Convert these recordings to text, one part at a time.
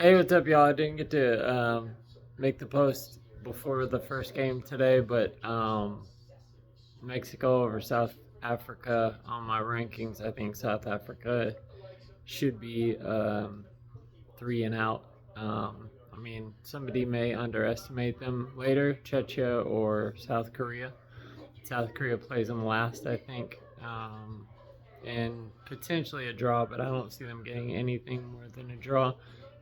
Hey, what's up, y'all? I didn't get to make the post before the first game today, but Mexico over South Africa on my rankings. I think South Africa should be three and out. I mean, somebody may underestimate them later, Czechia or South Korea. South Korea plays them last, I think, and potentially a draw, but I don't see them getting anything more than a draw,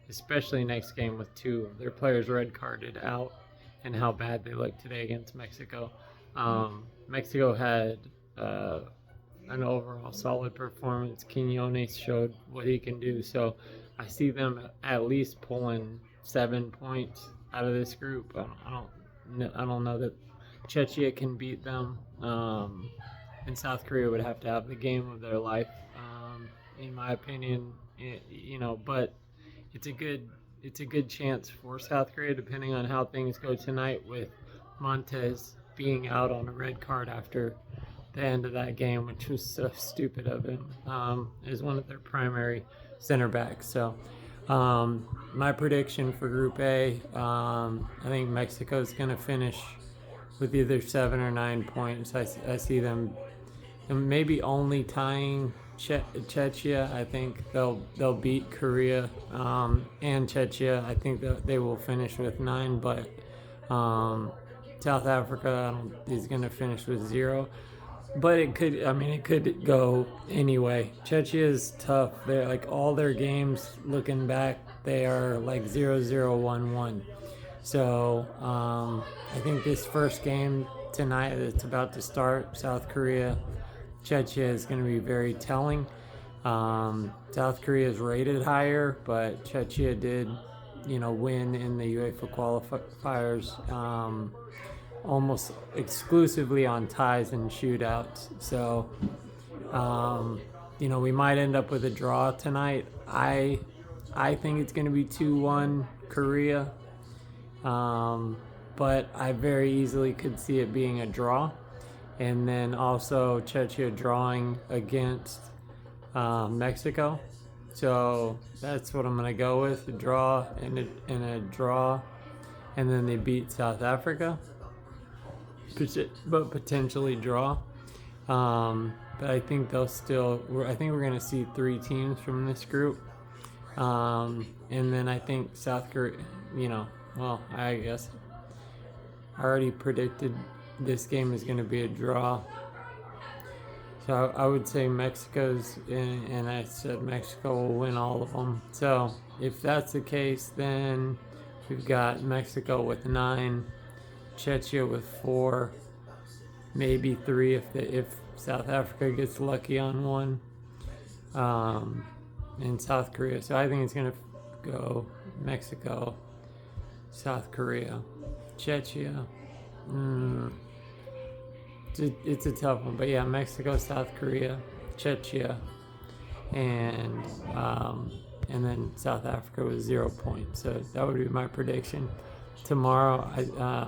especially next game with two of their players red carded out and how bad they looked today against Mexico. Mexico had uh, an overall solid performance. Quinones showed what he can do, so I see them at least pulling 7 points out of this group. I don't know that Czechia can beat them. And South Korea would have to have the game of their life, in my opinion. But it's a good it's a good chance for South Korea, depending on how things go tonight, with Montez being out on a red card after the end of that game, which was so stupid of him, as one of their primary center backs. So, my prediction for Group A, I think Mexico's going to finish with either 7 or 9 points. I see them maybe only tying Czechia. I think they'll beat Korea and Czechia. I think that they will finish with 9, but South Africa is going to finish with 0. But it could, I mean, it could go anyway. Czechia is tough. They're like all their games. Looking back, they are like 0-0-1-1. So I think this first game tonight that's about to start, South Korea, Czechia, is going to be very telling. South Korea is rated higher, but Czechia did, win in the UEFA qualifiers almost exclusively on ties and shootouts. So, we might end up with a draw tonight. I think it's going to be 2-1 Korea, but I very easily could see it being a draw. And then also Czechia drawing against Mexico. So that's what I'm going to go with, a draw and a draw. And then they beat South Africa, but potentially draw. But I think I think we're going to see 3 teams from this group. And then I think South Korea, I guess I already predicted this game is going to be a draw. So I would say Mexico's, and I said Mexico will win all of them. So if that's the case, then we've got Mexico with 9, Czechia with 4, maybe 3 if South Africa gets lucky on 1, and South Korea. So I think it's going to go Mexico, South Korea, Czechia. It's a tough one, but yeah, Mexico, South Korea, Czechia, and then South Africa with 0 points. So that would be my prediction. Tomorrow,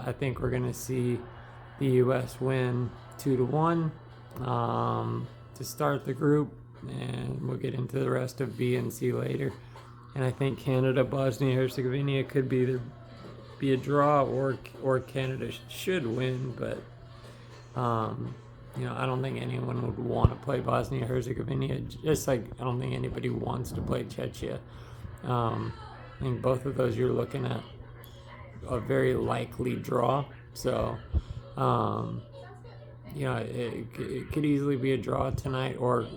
I think we're gonna see the U.S. win 2-1 to start the group, and we'll get into the rest of B and C later. And I think Canada, Bosnia Herzegovina could be a draw, or Canada should win, but I don't think anyone would want to play Bosnia Herzegovina. Just like I don't think anybody wants to play Czechia. I think both of those you're looking at a very likely draw. So, it could easily be a draw tonight, or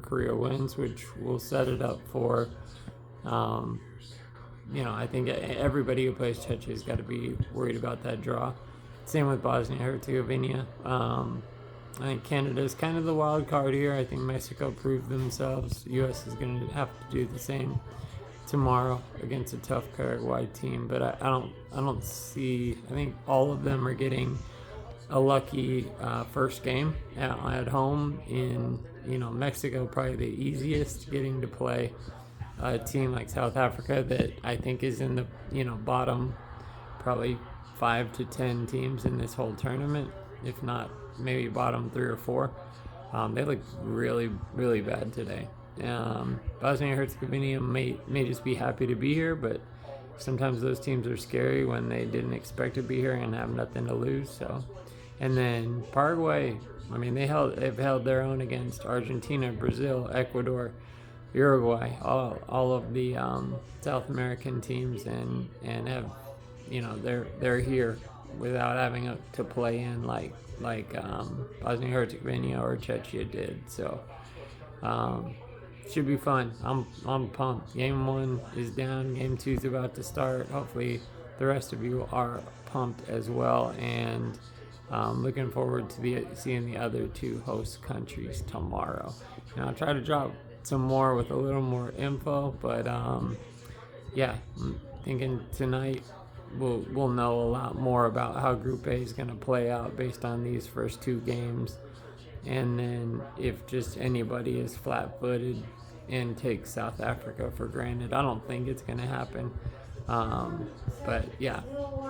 Korea wins, which will set it up for. I think everybody who plays Czechia has got to be worried about that draw. Same with Bosnia Herzegovina. I think Canada is kind of the wild card here. I think Mexico proved themselves. The U.S. is going to have to do the same tomorrow against a tough Paraguay team. But I don't see. I think all of them are getting a lucky first game at home. In Mexico, probably the easiest, getting to play a team like South Africa that I think is in the bottom, probably 5 to 10 teams in this whole tournament, if not maybe bottom 3 or 4. They look really, really bad today. Bosnia Herzegovina may just be happy to be here, but sometimes those teams are scary when they didn't expect to be here and have nothing to lose. So, and then Paraguay, I mean, they've held their own against Argentina, Brazil, Ecuador, Uruguay, all of the South American teams, and have, they're here without having to play in like Bosnia Herzegovina or Czechia did. So should be fun. I'm pumped. Game 1 is down. Game 2 is about to start. Hopefully the rest of you are pumped as well, and looking forward to seeing the other 2 host countries tomorrow. And I'll try to drop some more with a little more info, but yeah, I'm thinking tonight we'll know a lot more about how Group A is going to play out based on these first 2 games, and then if just anybody is flat-footed and takes South Africa for granted. I don't think it's going to happen, but yeah.